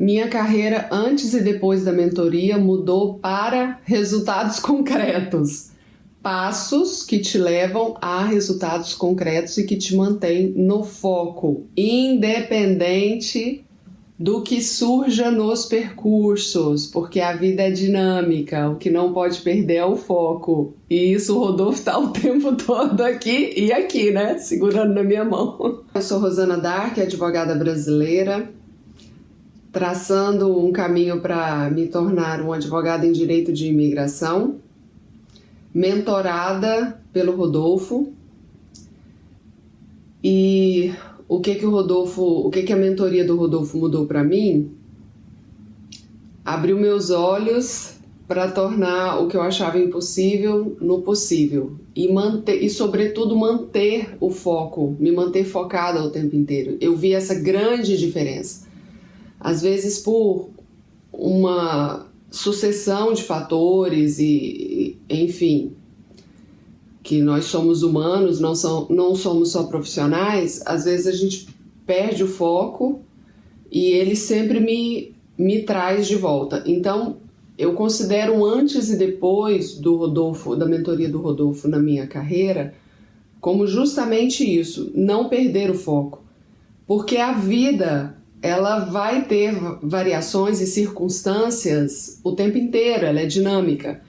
Minha carreira antes e depois da mentoria mudou para resultados concretos. Passos que te levam a resultados concretos e que te mantêm no foco, independente do que surja nos percursos, porque a vida é dinâmica, o que não pode perder é o foco. E isso o Rodolfo está o tempo todo aqui e aqui, né? Segurando na minha mão. Eu sou Rosana Dark, advogada brasileira, traçando um caminho para me tornar uma advogada em direito de imigração, mentorada pelo Rodolfo. E o que a mentoria do Rodolfo mudou para mim? Abriu meus olhos para tornar o que eu achava impossível no possível e sobretudo manter o foco, me manter focada o tempo inteiro. Eu vi essa grande diferença. Às vezes por uma sucessão de fatores e enfim, que nós somos humanos, não somos só profissionais, às vezes a gente perde o foco e ele sempre me traz de volta. Então, eu considero um antes e depois do Rodolfo, da mentoria do Rodolfo na minha carreira, como justamente isso, não perder o foco. Porque a vida, ela vai ter variações e circunstâncias o tempo inteiro, ela é dinâmica.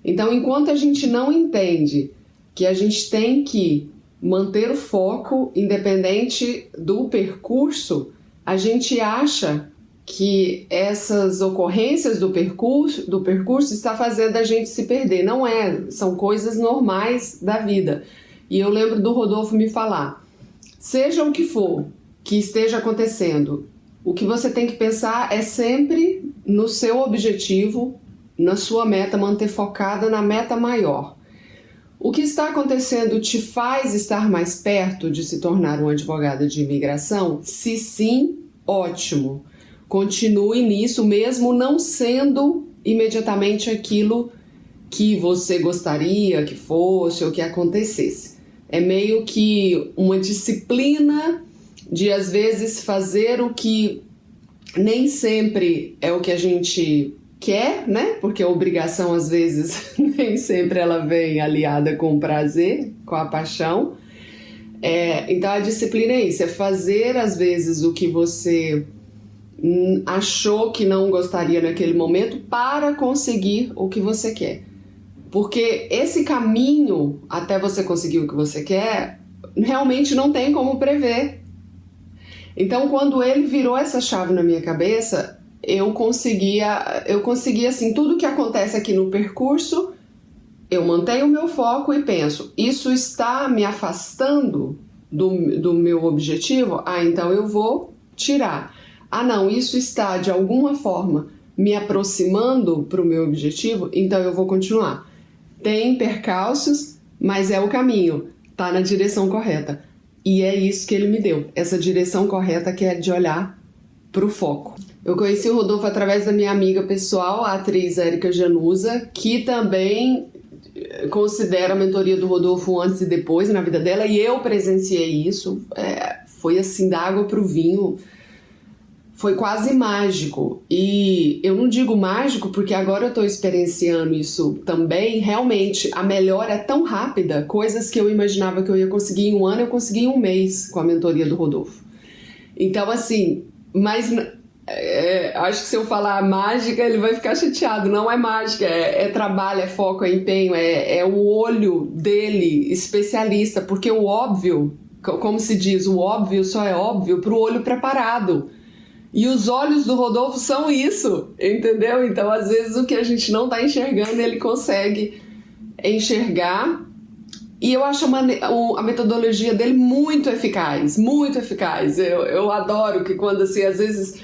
Então, enquanto a gente não entende que a gente tem que manter o foco independente do percurso, a gente acha que essas ocorrências do percurso está fazendo a gente se perder. Não é, são coisas normais da vida. E eu lembro do Rodolfo me falar, seja o que for que esteja acontecendo, o que você tem que pensar é sempre no seu objetivo, na sua meta, manter focada na meta maior. O que está acontecendo te faz estar mais perto de se tornar uma advogada de imigração? Se sim, ótimo. Continue nisso, mesmo não sendo imediatamente aquilo que você gostaria que fosse ou que acontecesse. É meio que uma disciplina de, às vezes, fazer o que nem sempre é o que a gente quer, né? Porque a obrigação, às vezes, nem sempre ela vem aliada com o prazer, com a paixão. Então, a disciplina é isso, é fazer, às vezes, o que você achou que não gostaria naquele momento para conseguir o que você quer. Porque esse caminho até você conseguir o que você quer, realmente não tem como prever. Então, quando ele virou essa chave na minha cabeça, eu conseguia assim, tudo que acontece aqui no percurso, eu mantenho o meu foco e penso, isso está me afastando do meu objetivo? Então eu vou tirar. Não, isso está de alguma forma me aproximando para o meu objetivo, então eu vou continuar. Tem percalços, mas é o caminho, tá na direção correta. E é isso que ele me deu, essa direção correta que é de olhar para o foco. Eu conheci o Rodolfo através da minha amiga pessoal, a atriz Érica Januza, que também considera a mentoria do Rodolfo antes e depois na vida dela, e eu presenciei isso. Foi assim, da água para o vinho. Foi quase mágico. E eu não digo mágico porque agora eu estou experienciando isso também. Realmente, a melhora é tão rápida. Coisas que eu imaginava que eu ia conseguir em um ano, eu consegui em um mês com a mentoria do Rodolfo. Então, assim, mas acho que se eu falar mágica, ele vai ficar chateado. Não é mágica, é trabalho, é foco, é empenho, é o olho dele, especialista. Porque o óbvio, como se diz, o óbvio só é óbvio para o olho preparado. E os olhos do Rodolfo são isso, entendeu? Então, às vezes, o que a gente não está enxergando, ele consegue enxergar. E eu acho a metodologia dele muito eficaz, muito eficaz. Eu adoro que quando, assim, às vezes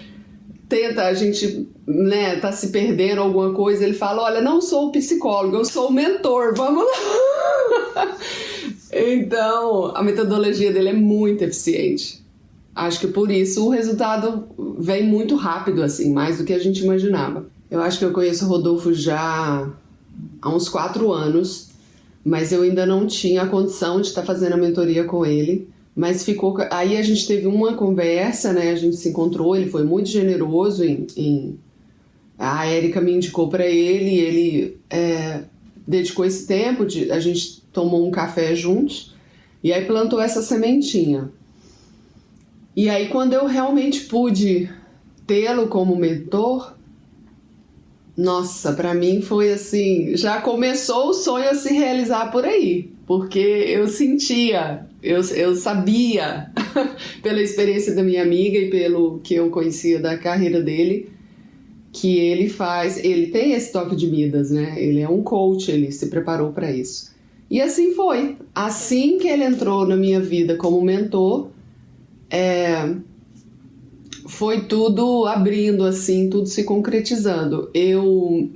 a gente, né, tá se perdendo alguma coisa, ele fala, olha, não sou o psicólogo, eu sou o mentor, vamos lá. Então, a metodologia dele é muito eficiente. Acho que por isso o resultado vem muito rápido, assim, mais do que a gente imaginava. Eu acho que eu conheço o Rodolfo já há uns 4 anos, mas eu ainda não tinha a condição de estar fazendo a mentoria com ele, Mas ficou... Aí a gente teve uma conversa, né? A gente se encontrou, ele foi muito generoso a Érica me indicou para ele dedicou esse tempo, a gente tomou um café juntos, e aí plantou essa sementinha. E aí quando eu realmente pude tê-lo como mentor, nossa, para mim foi assim, já começou o sonho a se realizar por aí, porque eu sentia, eu sabia, pela experiência da minha amiga e pelo que eu conhecia da carreira dele, que ele tem esse toque de Midas, né? Ele é um coach, ele se preparou para isso. E assim foi. Assim que ele entrou na minha vida como mentor, foi tudo abrindo, assim, tudo se concretizando. Eu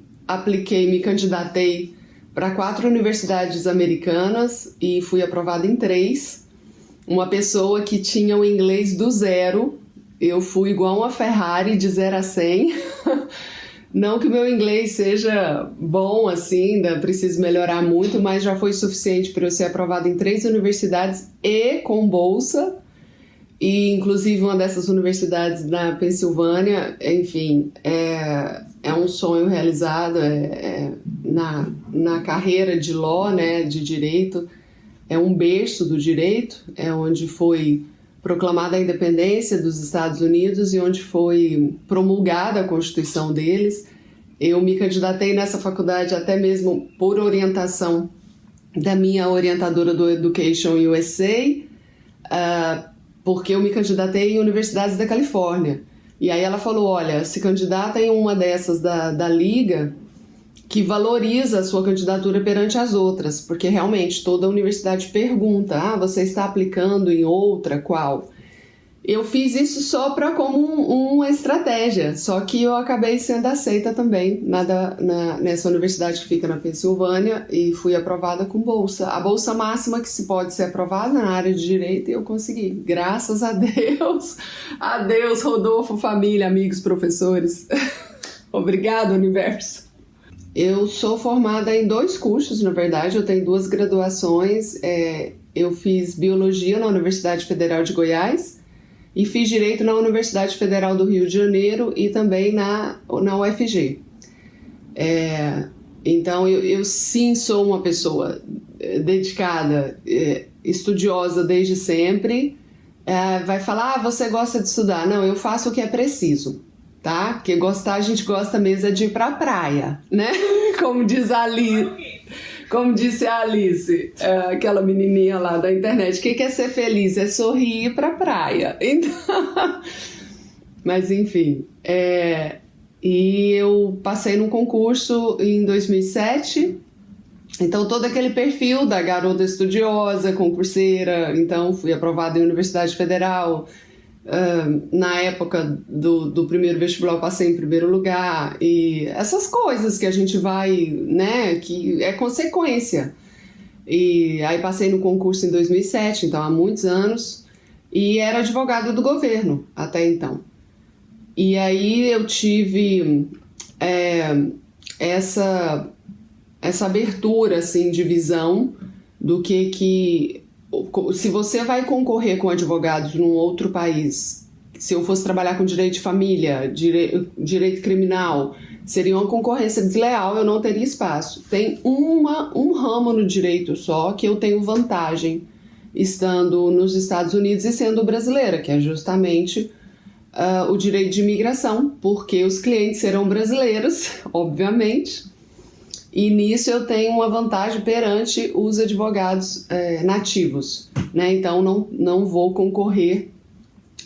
me candidatei para 4 universidades americanas e fui aprovada em 3. Uma pessoa que tinha o inglês do zero, eu fui igual uma Ferrari de 0 a 100. Não que o meu inglês seja bom, assim, ainda preciso melhorar muito, mas já foi suficiente para eu ser aprovada em 3 universidades e com bolsa. E, inclusive, uma dessas universidades na Pensilvânia, enfim, é um sonho realizado na carreira de law, né, de direito. É um berço do direito, é onde foi proclamada a independência dos Estados Unidos e onde foi promulgada a Constituição deles. Eu me candidatei nessa faculdade até mesmo por orientação da minha orientadora do Education USA, porque eu me candidatei em universidades da Califórnia. E aí ela falou, olha, se candidata em uma dessas da Liga, que valoriza a sua candidatura perante as outras, porque realmente toda a universidade pergunta, você está aplicando em outra, qual? Eu fiz isso só como uma estratégia, só que eu acabei sendo aceita também nessa universidade que fica na Pensilvânia e fui aprovada com bolsa. A bolsa máxima que se pode ser aprovada na área de direito eu consegui, graças a Deus. Adeus, Rodolfo, família, amigos, professores. Obrigado, universo. Eu sou formada em 2 cursos, na verdade, eu tenho 2 graduações. Eu fiz Biologia na Universidade Federal de Goiás e fiz Direito na Universidade Federal do Rio de Janeiro e também na UFG. Então, eu sim sou uma pessoa dedicada, estudiosa desde sempre. Vai falar, você gosta de estudar? Não, eu faço o que é preciso. Tá? Porque gostar, a gente gosta mesmo de ir pra praia, né? Como disse a Alice, aquela menininha lá da internet, o que é ser feliz? É sorrir e ir pra praia. Então... Mas enfim, e eu passei num concurso em 2007, então todo aquele perfil da garota estudiosa, concurseira, então fui aprovada em Universidade Federal. Na época do primeiro vestibular eu passei em primeiro lugar e essas coisas que a gente vai, né, que é consequência. E aí passei no concurso em 2007, então há muitos anos, e era advogado do governo até então. E aí eu tive essa abertura assim, de visão do que se você vai concorrer com advogados num outro país, se eu fosse trabalhar com direito de família, direito criminal, seria uma concorrência desleal, eu não teria espaço. Tem um ramo no direito só que eu tenho vantagem estando nos Estados Unidos e sendo brasileira, que é justamente o direito de imigração, porque os clientes serão brasileiros, obviamente. E nisso eu tenho uma vantagem perante os advogados nativos, né? Então não vou concorrer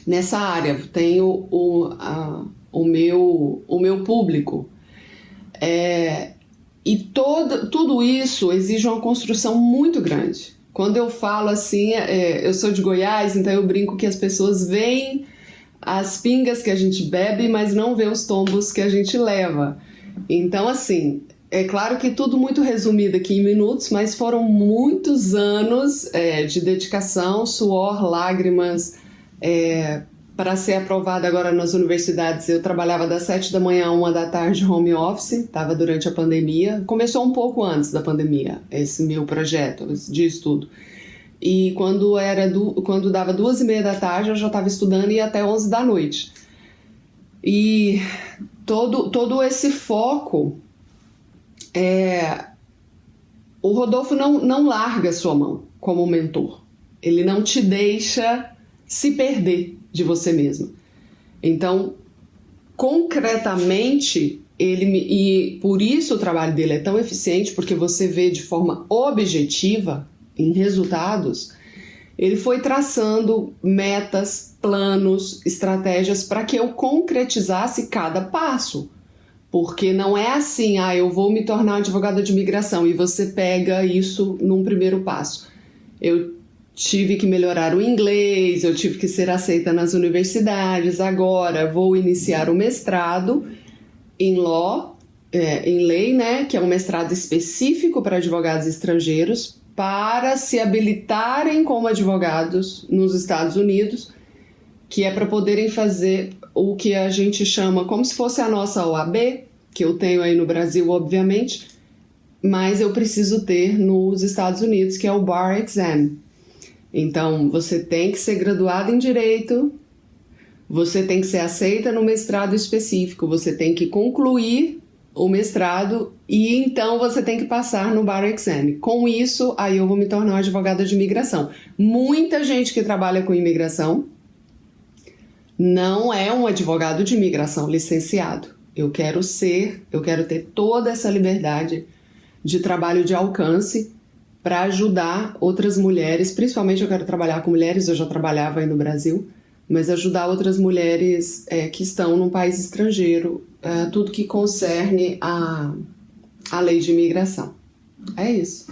nessa área, tenho o meu público. E tudo isso exige uma construção muito grande. Quando eu falo assim, eu sou de Goiás, então eu brinco que as pessoas veem as pingas que a gente bebe, mas não vê os tombos que a gente leva. Então, assim... É claro que tudo muito resumido aqui em minutos, mas foram muitos anos de dedicação, suor, lágrimas, para ser aprovada agora nas universidades. Eu trabalhava das 7 da manhã a 1 da tarde home office, estava durante a pandemia. Começou um pouco antes da pandemia, esse meu projeto de estudo. e quando dava 2h30 da tarde eu já estava estudando e ia até 11 da noite. E todo esse foco, o Rodolfo não larga a sua mão como mentor. Ele não te deixa se perder de você mesmo. Então, concretamente, e por isso o trabalho dele é tão eficiente, porque você vê de forma objetiva, em resultados, ele foi traçando metas, planos, estratégias para que eu concretizasse cada passo. Porque não é assim, eu vou me tornar advogada de imigração e você pega isso num primeiro passo. Eu tive que melhorar o inglês, eu tive que ser aceita nas universidades, agora vou iniciar o mestrado em lei, né, que é um mestrado específico para advogados estrangeiros, para se habilitarem como advogados nos Estados Unidos, que é para poderem fazer o que a gente chama como se fosse a nossa OAB, que eu tenho aí no Brasil, obviamente, mas eu preciso ter nos Estados Unidos, que é o Bar Exam. Então, você tem que ser graduado em Direito, você tem que ser aceita no mestrado específico, você tem que concluir o mestrado e então você tem que passar no Bar Exam. Com isso, aí eu vou me tornar uma advogada de imigração. Muita gente que trabalha com imigração não é um advogado de imigração licenciado. Eu quero ter toda essa liberdade de trabalho de alcance para ajudar outras mulheres, principalmente eu quero trabalhar com mulheres, eu já trabalhava aí no Brasil, mas ajudar outras mulheres que estão num país estrangeiro, tudo que concerne a lei de imigração. É isso.